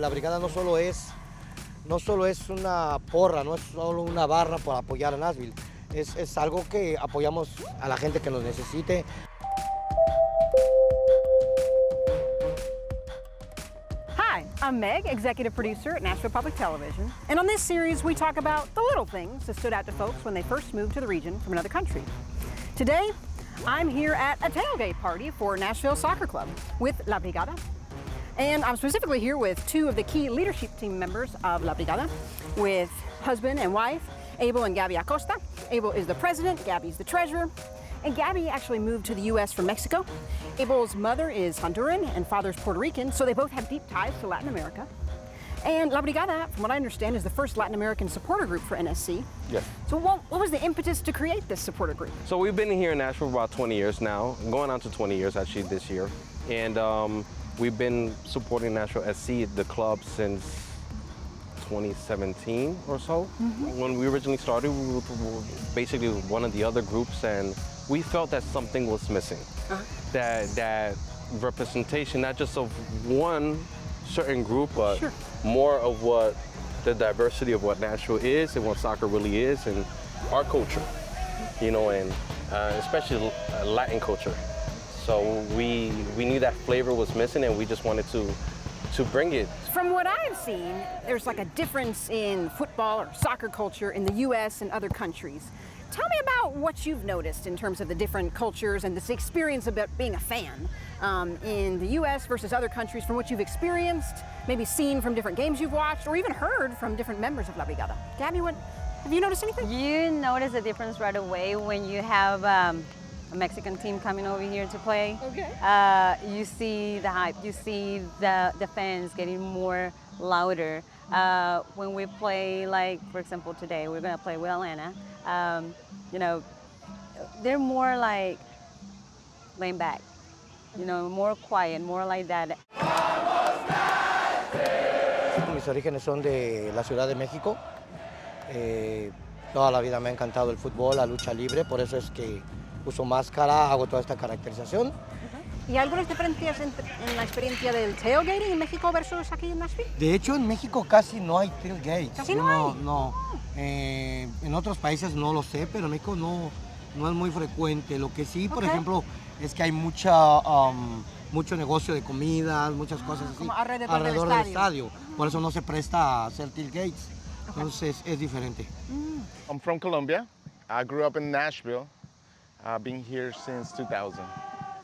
la brigada no solo es una porra, no es solo una barra para apoyar a Nashville. Es algo que apoyamos a la gente que nos necesite. Hi, I'm Meg, executive producer at Nashville Public Television, and on this series we talk about the little things that stood out to folks when they first moved to the region from another country. Today, I'm here at a tailgate party for Nashville Soccer Club with La Brigada, and I'm specifically here with two of the key leadership team members of La Brigada, with husband and wife, Abel and Gabby Acosta. Abel is the president, Gabby's the treasurer, and Gabby actually moved to the U.S. from Mexico. Abel's mother is Honduran and father's Puerto Rican, so they both have deep ties to Latin America. And La Brigada, from what I understand, is the first Latin American supporter group for NSC. Yes. So what was the impetus to create this supporter group? So we've been here in Nashville for about 20 years now, going on to 20 years actually this year. And we've been supporting Nashville SC, the club, since 2017 or so. Mm-hmm. When we originally started, we were basically one of the other groups, and we felt that something was missing. Uh-huh. That representation, not just of one certain group, but sure, more of what the diversity of what Nashville is and what soccer really is, and our culture, you know, and especially Latin culture. So we knew that flavor was missing, and we just wanted to bring it. From what I've seen, there's like a difference in football or soccer culture in the U.S. and other countries. Tell me about what you've noticed in terms of the different cultures and this experience about being a fan in the U.S. versus other countries, from what you've experienced, maybe seen from different games you've watched, or even heard from different members of La Brigada. Gabby, have you noticed anything? You notice a difference right away when you have a Mexican team coming over here to play. Okay. You see the hype, you see the fans getting more louder. When we play, like, for example, today, we're going to play with Atlanta. You know, they're more like laying back, you know, more quiet, more like that. Mis orígenes son de la Ciudad de México. Toda la vida me ha encantado el fútbol, la lucha libre, por eso es que uso máscara, hago toda esta caracterización. ¿Y algunas diferencias en la experiencia del tailgating en México versus aquí en Nashville? De hecho, en México casi no hay tailgates. ¿Casi no hay? No. En otros países no lo sé, pero en México no es muy frecuente. Lo que sí, por ejemplo, es que hay mucho negocio de comidas, muchas cosas así como alrededor del estadio. Por eso no se presta a hacer tailgates. Entonces es diferente. I'm from Colombia. I grew up in Nashville. I've been here since 2000.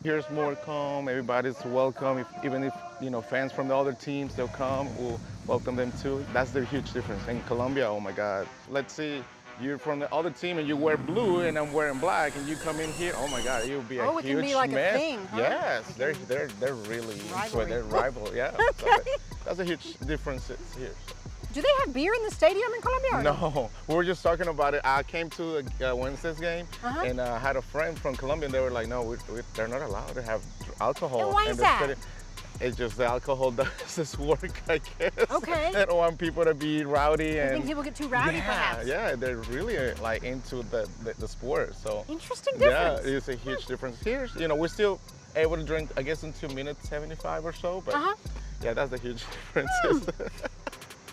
Here's more calm, everybody's welcome. Even if, you know, fans from the other teams, they'll come, we'll welcome them too. That's the huge difference. In Colombia, oh my God. Let's see, you're from the other team and you wear blue and I'm wearing black and you come in here, oh my God, you'll be a huge mess. It can be like a thing, huh? Yes, they're really, they're rival, yeah. Okay. So that's a huge difference here. Do they have beer in the stadium in Colombia? No, we were just talking about it. I came to Wednesday's game and I had a friend from Colombia and they were like, no, they're not allowed to have alcohol. And why is that? Stadium. It's just the alcohol does this work, I guess. Okay. They don't want people to be rowdy. I think people get too rowdy, perhaps. Yeah, they're really like into the sport. So interesting difference. Yeah, it's a huge difference. Here, you know, we're still able to drink, I guess, until minute 75 or so. But yeah, that's the huge difference.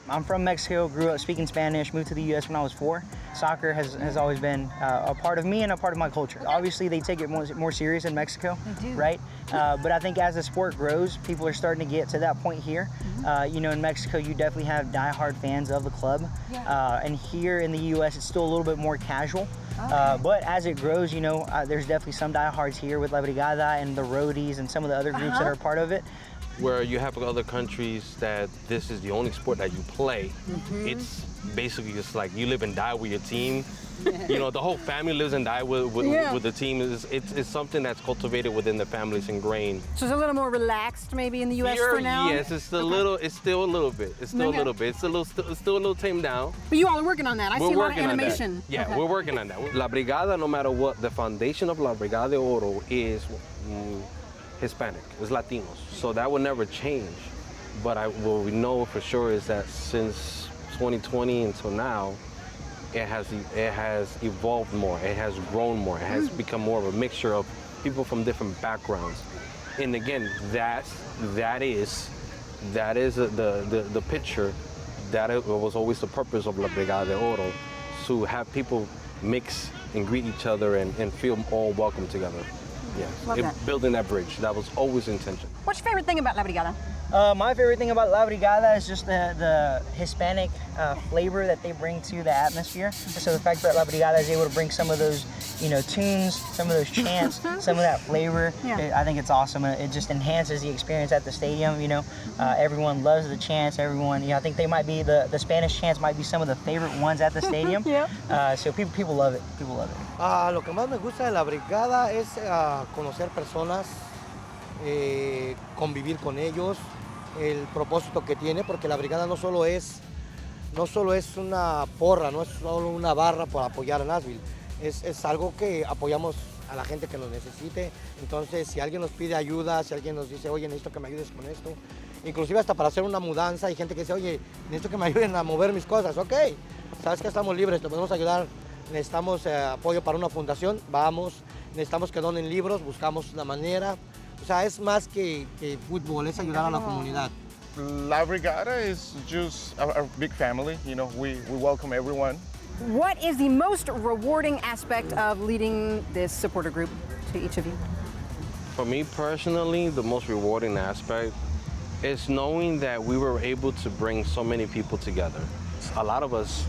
I'm from Mexico, grew up speaking Spanish, moved to the U.S. when I was 4. Soccer has always been a part of me and a part of my culture. Obviously, they take it more serious in Mexico, right? But I think as the sport grows, people are starting to get to that point here. You know, in Mexico, you definitely have diehard fans of the club. And here in the U.S., it's still a little bit more casual. But as it grows, you know, there's definitely some diehards here with La Brigada and the Roadies and some of the other groups that are part of it. Where you have other countries that this is the only sport that you play. It's basically just like you live and die with your team. You know, the whole family lives and dies with the team. It's something that's cultivated within the families, ingrained. So it's a little more relaxed maybe in the U.S. for now? Yes, it's still a little bit. It's still a little bit. It's still a little tamed down. But you all are working on that. I see a lot of animation. Yeah, we're working on that. La Brigada, no matter what, the foundation of La Brigada de Oro is Hispanic, is Latinos. So that will never change. But what we know for sure is that since 2020 until now, it has evolved more, it has grown more, it has become more of a mixture of people from different backgrounds. And again, that is that is the picture. That it was always the purpose of La Brigada de Oro, to have people mix and greet each other and feel all welcome together. Love Yeah, that. building that bridge. That was always the intention. What's your favorite thing about La Brigada? My favorite thing about La Brigada is just the Hispanic flavor that they bring to the atmosphere. So the fact that La Brigada is able to bring some of those, tunes, some of those chants, some of that flavor, I think it's awesome. It just enhances the experience at the stadium. Everyone loves the chants. Everyone, I think they might be the Spanish chants might be some of the favorite ones at the stadium. So people love it. People love it. Lo que más me gusta de la brigada es conocer personas, convivir con ellos, el propósito que tiene, porque la brigada no solo es una porra, no es solo una barra para apoyar a Nashville, es algo que apoyamos a la gente que nos necesite. Entonces, si alguien nos pide ayuda, si alguien nos dice, oye, necesito que me ayudes con esto, inclusive hasta para hacer una mudanza, hay gente que dice, oye, necesito que me ayuden a mover mis cosas, ok, sabes que estamos libres, te podemos ayudar, necesitamos apoyo para una fundación, vamos, necesitamos que donen libros, buscamos la manera. O sea, es más que fútbol, es ayudar a la comunidad. La Brigada is just a big family. We welcome everyone. What is the most rewarding aspect of leading this supporter group to each of you? For me personally, the most rewarding aspect is knowing that we were able to bring so many people together. A lot of us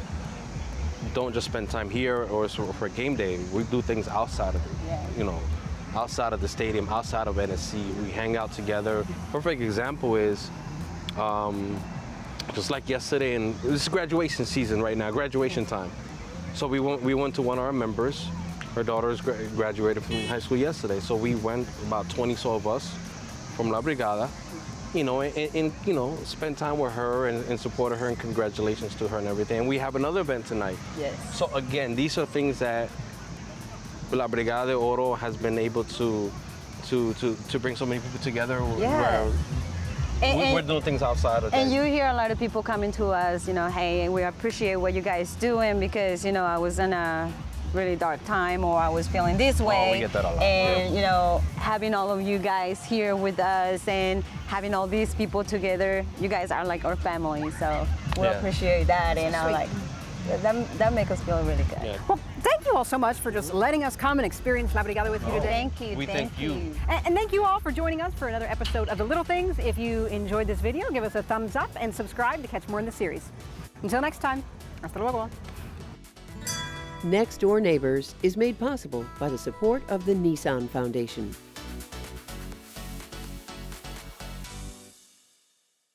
don't just spend time here or for game day. We do things outside of it, outside of the stadium, outside of NSC. We hang out together. Perfect example is just like yesterday, and this is graduation season right now, graduation time. So we went to one of our members. Her daughter's graduated from high school yesterday. So we went, about 20 so of us from La Brigada, and spend time with her and support her, and congratulations to her and everything. And we have another event tonight. Yes. So again, these are things that La Brigada de Oro has been able to bring so many people together. Yeah. We're doing things outside of that. And you hear a lot of people coming to us, hey, we appreciate what you guys doing because, I was in a really dark time or I was feeling this way. We get that a lot. And, having all of you guys here with us and having all these people together, you guys are like our family. So we appreciate that. And that makes us feel really good. Yeah. Well, thank you all so much for just letting us come and experience La Brigada with you today. Thank you. We thank you. And thank you all for joining us for another episode of The Little Things. If you enjoyed this video, give us a thumbs up and subscribe to catch more in the series. Until next time, hasta luego. Next Door Neighbors is made possible by the support of the Nissan Foundation.